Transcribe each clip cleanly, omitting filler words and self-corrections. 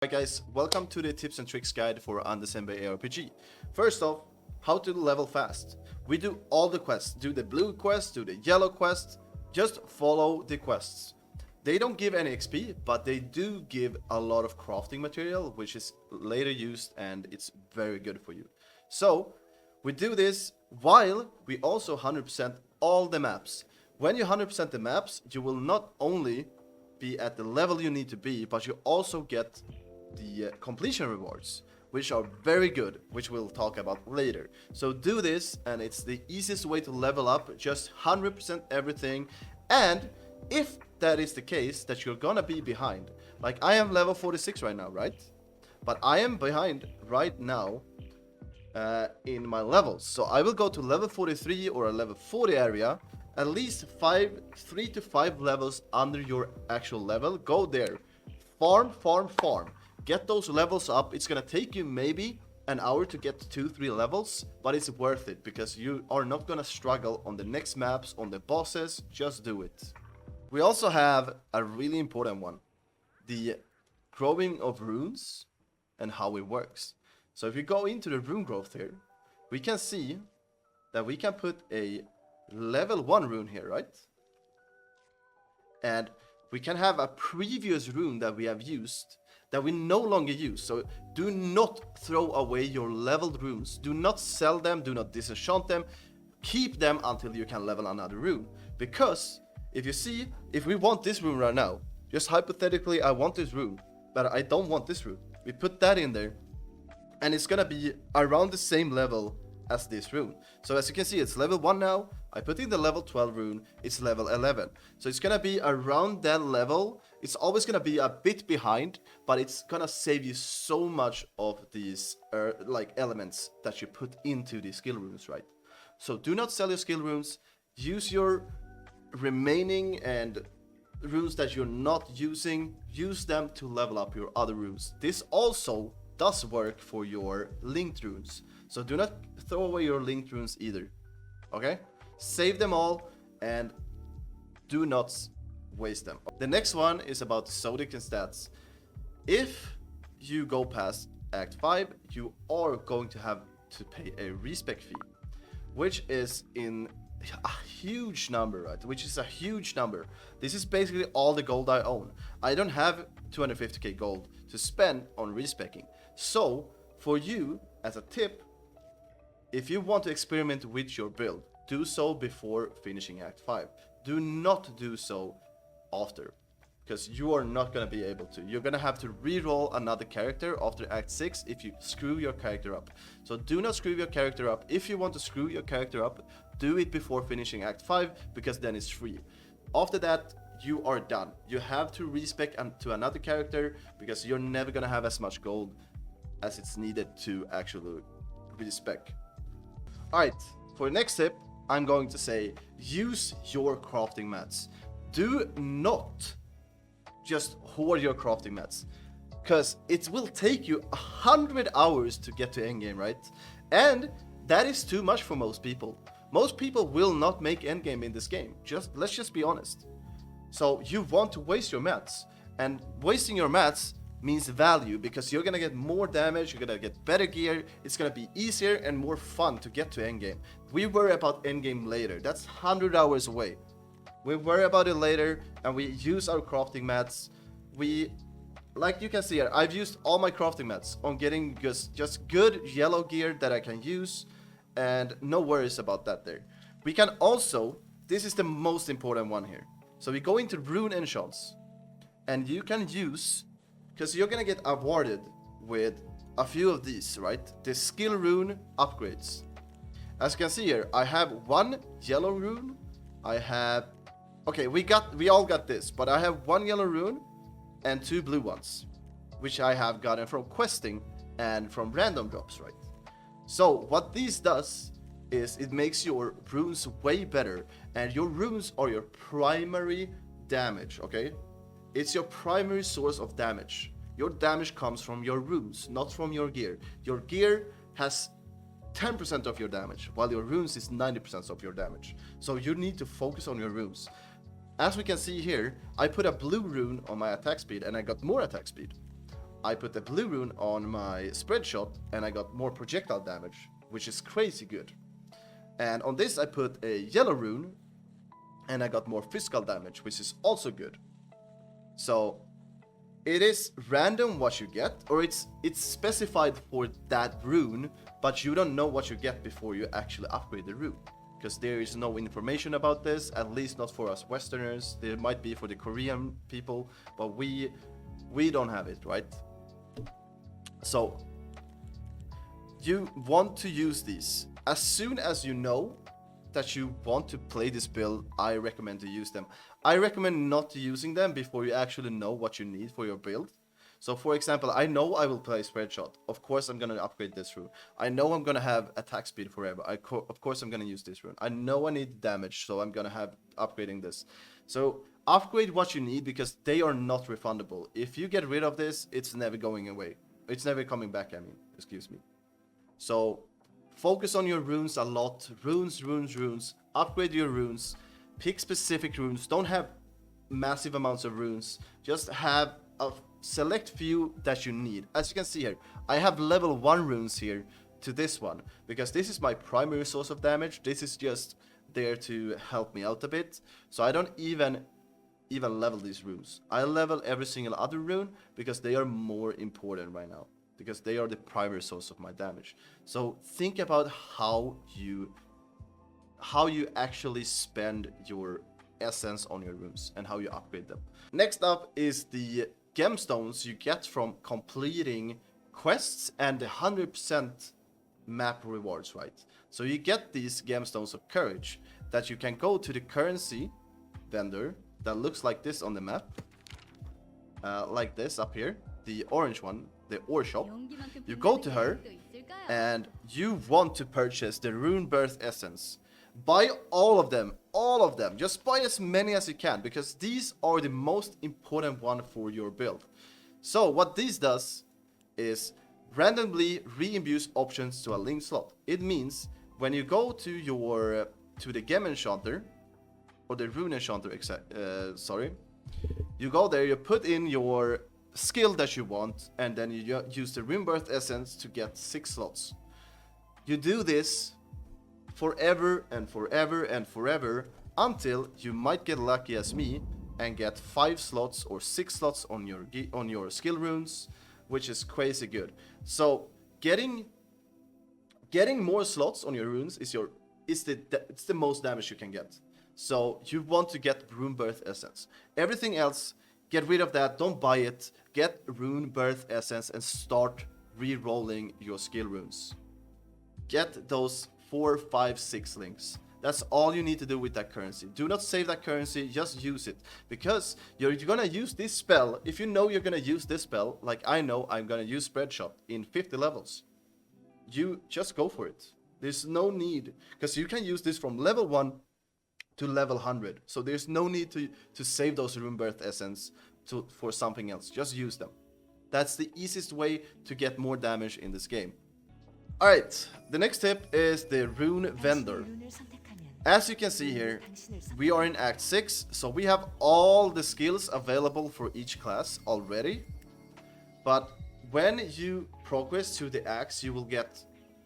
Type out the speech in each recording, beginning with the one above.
Hi guys, welcome to the tips and tricks guide for Undecember ARPG. First off, how to level fast. We do all the quests. Do the blue quest, do the yellow quest. Just follow the quests. They don't give any XP, but they do give a lot of crafting material, which is later used and it's very good for you. So, we do this while we also 100% all the maps. When you 100% the maps, you will not only be at the level you need to be, but you also get the completion rewards, which are very good, which we'll talk about later. So do this, and it's the easiest way to level up, just 100% everything. And if that is the case, that you're gonna be behind, like I am level 46 right now, right? But I am behind right now in my levels. So I will go to level 43 or a level 40 area, at least 3 to 5 levels under your actual level. Go there, farm. Get those levels up. It's gonna take you maybe an hour to get to 2-3 levels, but it's worth it because you are not gonna struggle on the next maps, on the bosses. Just do it. We also have a really important one, the growing of runes and how it works. So if you go into the rune growth here, we can see that we can put a level 1 rune here, right? And we can have a previous rune that we have used that we no longer use. So do not throw away your leveled runes. Do not sell them, do not disenchant them. Keep them until you can level another rune. Because if you see, if we want this rune right now, just hypothetically I want this rune, but I don't want this rune. We put that in there and it's gonna be around the same level as this rune. So as you can see, it's level 1 now. I put in the level 12 rune, it's level 11. So it's gonna be around that level. It's always gonna be a bit behind, but it's gonna save you so much of these like elements that you put into the skill runes, right? So do not sell your skill runes. Use your remaining and runes that you're not using. Use them to level up your other runes. This also does work for your linked runes. So do not throw away your linked runes either. Okay? Save them all and do not waste them. The next one is about Zodic and stats. If you go past Act 5, you are going to have to pay a respec fee, which is in a huge number, right? Which is a huge number. This is basically all the gold I own. I don't have 250k gold to spend on respecking. So for you, as a tip, if you want to experiment with your build, do so before finishing Act 5. Do not do so after, because you are not going to be able to. You're going to have to re-roll another character after Act 6 if you screw your character up. So do not screw your character up. If you want to screw your character up, do it before finishing Act 5, because then it's free. After that, you are done. You have to respec to another character, because you're never going to have as much gold as it's needed to actually respec. Alright, for the next tip, I'm going to say use your crafting mats. Do not just hoard your crafting mats, because it will take you 100 hours to get to endgame, right? And that is too much for most people. Most people will not make endgame in this game. Let's just be honest. So you want to waste your mats, and wasting your mats means value, because you're gonna get more damage, you're gonna get better gear, it's gonna be easier and more fun to get to endgame. We worry about endgame later. That's 100 hours away. We worry about it later, and we use our crafting mats. Like you can see here, I've used all my crafting mats on getting just good yellow gear that I can use, and no worries about that there. We can also, this is the most important one here. So we go into rune enchants, and you can use, because you're gonna get awarded with a few of these, right? The skill rune upgrades. As you can see here, I have 1 yellow rune. I have, okay, we all got this, but I have 1 yellow rune and 2 blue ones, which I have gotten from questing and from random drops, right? So what this does is it makes your runes way better, and your runes are your primary damage, okay? It's your primary source of damage. Your damage comes from your runes, not from your gear. Your gear has 10% of your damage, while your runes is 90% of your damage. So you need to focus on your runes. As we can see here, I put a blue rune on my attack speed and I got more attack speed. I put a blue rune on my spread shot and I got more projectile damage, which is crazy good. And on this I put a yellow rune and I got more physical damage, which is also good. So it is random what you get, or it's specified for that rune, but you don't know what you get before you actually upgrade the rune. Because there is no information about this, at least not for us Westerners. There might be for the Korean people, but we don't have it, right? So you want to use these. As soon as you know that you want to play this build, I recommend to use them. I recommend not using them before you actually know what you need for your build. So for example, I know I will play spread shot. Of course I'm gonna upgrade this rune. I know I'm gonna have attack speed forever. Of course I'm gonna use this rune. I know I need damage, so I'm gonna have upgrading this. So upgrade what you need, because they are not refundable. If you get rid of this, it's never going away. It's never coming back, I mean, excuse me. So focus on your runes a lot. Runes. Upgrade your runes. Pick specific runes. Don't have massive amounts of runes. Just have a select few that you need. As you can see here, I have level 1 runes here to this one, because this is my primary source of damage. This is just there to help me out a bit. So I don't even level these runes. I level every single other rune because they are more important right now, because they are the primary source of my damage. So think about how you actually spend your essence on your runes and how you upgrade them. Next up is the gemstones you get from completing quests and the 100% map rewards, right? So you get these gemstones of courage that you can go to the currency vendor that looks like this on the map, like this up here, the orange one, the ore shop. You go to her and you want to purchase the Rune Birth Essence. Buy all of them, just buy as many as you can, because these are the most important one for your build. So what this does is randomly re-imbue options to a link slot. It means when you go to your to the Gem Enchanter, or the Rune Enchanter, you go there, you put in your skill that you want, and then you use the Rune Birth Essence to get 6 slots. You do this forever and forever and forever until you might get lucky as me and get 5 slots or 6 slots on your skill runes, which is crazy good. So getting more slots on your runes is the most damage you can get. So you want to get Rune Birth Essence. Everything else, get rid of that, don't buy it. Get Rune Birth Essence and start re-rolling your skill runes. Get those 4, 5, 6 links. That's all you need to do with that currency. Do not save that currency, just use it. Because you're gonna use this spell. If you know you're gonna use this spell, like I know I'm gonna use Spread Shot in 50 levels, you just go for it. There's no need, because you can use this from level 1 to level 100. So there's no need to save those Rune Birth Essence for something else. Just use them. That's the easiest way to get more damage in this game. Alright, the next tip is the Rune Vendor. As you can see here, we are in Act 6, so we have all the skills available for each class already. But when you progress to the acts, you will get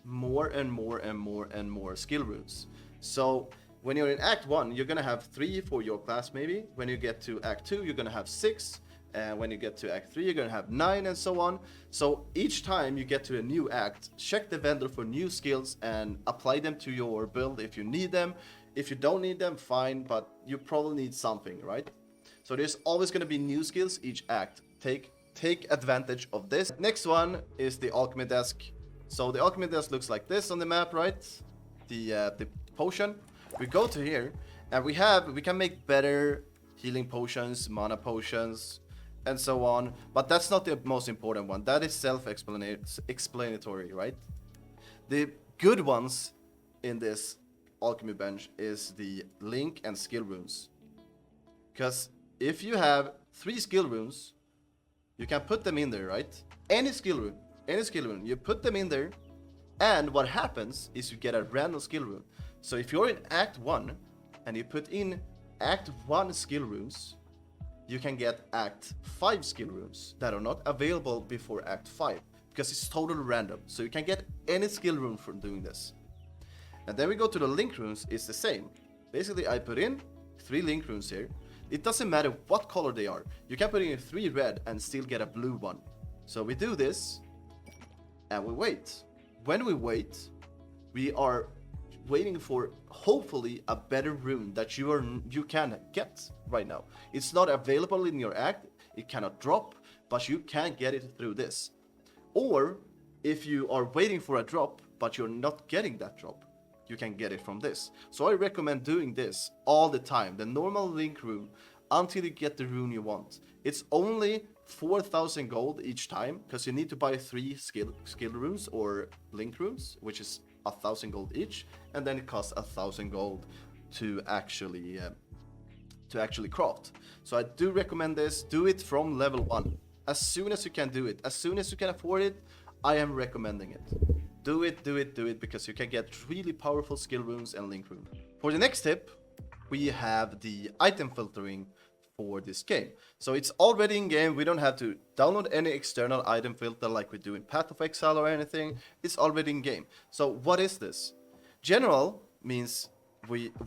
more and more and more and more skill runes. So when you're in Act 1, you're gonna have 3 for your class maybe. When you get to Act 2, you're gonna have 6. And when you get to Act 3, you're gonna have 9 and so on. So each time you get to a new act, check the vendor for new skills and apply them to your build if you need them. If you don't need them, fine, but you probably need something, right? So there's always gonna be new skills each act. Take advantage of this. Next one is the Alchemy desk. So the Alchemy desk looks like this on the map, right? The potion. We go to here and we can make better healing potions, mana potions, and so on, but that's not the most important one. That is self-explanatory, right? The good ones in this alchemy bench is the link and skill runes, because if you have 3 skill runes, you can put them in there, right? Any skill rune, you put them in there, and what happens is you get a random skill rune. So if you're in Act 1 and you put in Act 1 skill runes, you can get Act 5 skill runes that are not available before Act 5, because it's totally random. So you can get any skill rune from doing this. And then we go to the link runes, it's the same. Basically, I put in 3 link runes here. It doesn't matter what color they are. You can put in 3 red and still get a blue one. So we do this, and we wait. When we wait, we are waiting for hopefully a better rune that you can get right now. It's not available in your act, it cannot drop, but you can get it through this. Or if you are waiting for a drop but you're not getting that drop, you can get it from this. So I recommend doing this all the time, the normal link rune, until you get the rune you want. It's only 4,000 gold each time, because you need to buy 3 skill runes or link runes, which is 1,000 gold each, and then it costs 1,000 gold to actually craft. So I do recommend this. Do it from level 1 as soon as you can do it, as soon as you can afford it. I am recommending it. Do it, because you can get really powerful skill runes and link rune. For the next tip, we have the item filtering for this game. So it's already in game. We don't have to download any external item filter like we do in Path of Exile or anything. It's already in game. So what is this? General means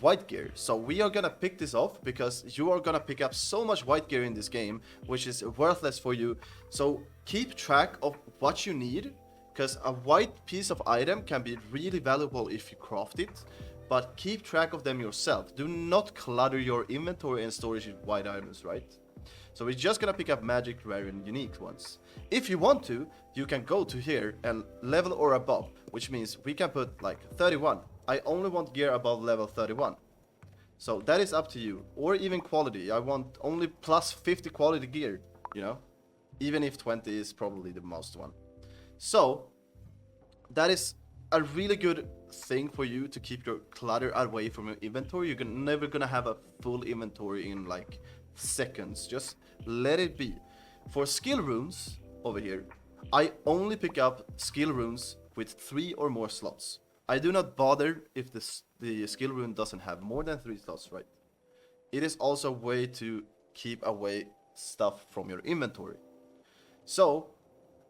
white gear. So we are gonna pick this off because you are gonna pick up so much white gear in this game, which is worthless for you. So keep track of what you need, because a white piece of item can be really valuable if you craft it, but keep track of them yourself. Do not clutter your inventory and storage with white items, right? So we're just gonna pick up magic, rare, and unique ones. If you want to, you can go to here and level or above, which means we can put like 31. I only want gear above level 31. So that is up to you. Or even quality. I want only plus 50 quality gear, you know? Even if 20 is probably the most one. So that is a really good thing for you to keep your clutter away from your inventory. You're never gonna have a full inventory in like seconds. Just let it be. For skill runes over here, I only pick up skill runes with 3 or more slots. I do not bother if the skill rune doesn't have more than 3 slots, right? It is also a way to keep away stuff from your inventory. So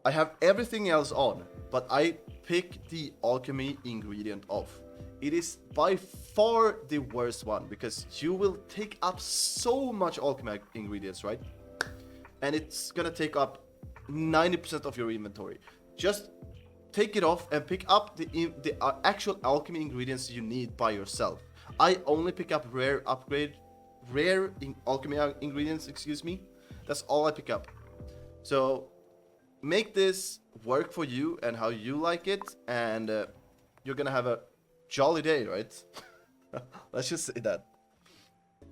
I have everything else on, but I pick the alchemy ingredient off. It is by far the worst one, because you will take up so much alchemy ingredients, right? And it's gonna take up 90% of your inventory. Just take it off and pick up the actual alchemy ingredients you need by yourself. I only pick up rare alchemy ingredients, excuse me. That's all I pick up. So make this work for you and how you like it, and you're gonna have a jolly day, right? Let's just say that.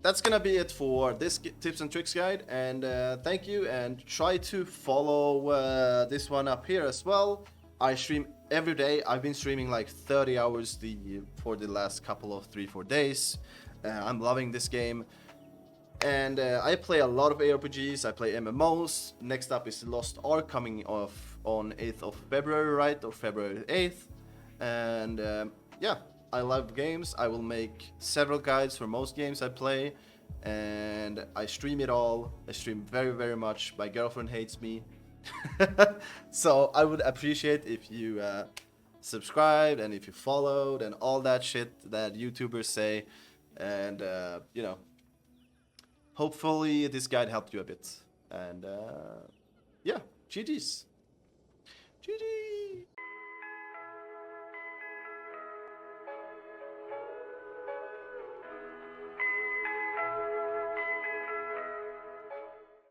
That's gonna be it for this tips and tricks guide, and thank you, and try to follow this one up here as well. I stream every day. I've been streaming like 30 hours for the last couple of 3-4 days. I'm loving this game. And I play a lot of ARPGs, I play MMOs. Next up is Lost Ark, coming off on 8th of February, right? Or February 8th. And yeah, I love games. I will make several guides for most games I play. And I stream it all. I stream very, very much. My girlfriend hates me. So I would appreciate if you subscribed and if you followed and all that shit that YouTubers say. And, you know, hopefully this guide helped you a bit. And yeah, GG's.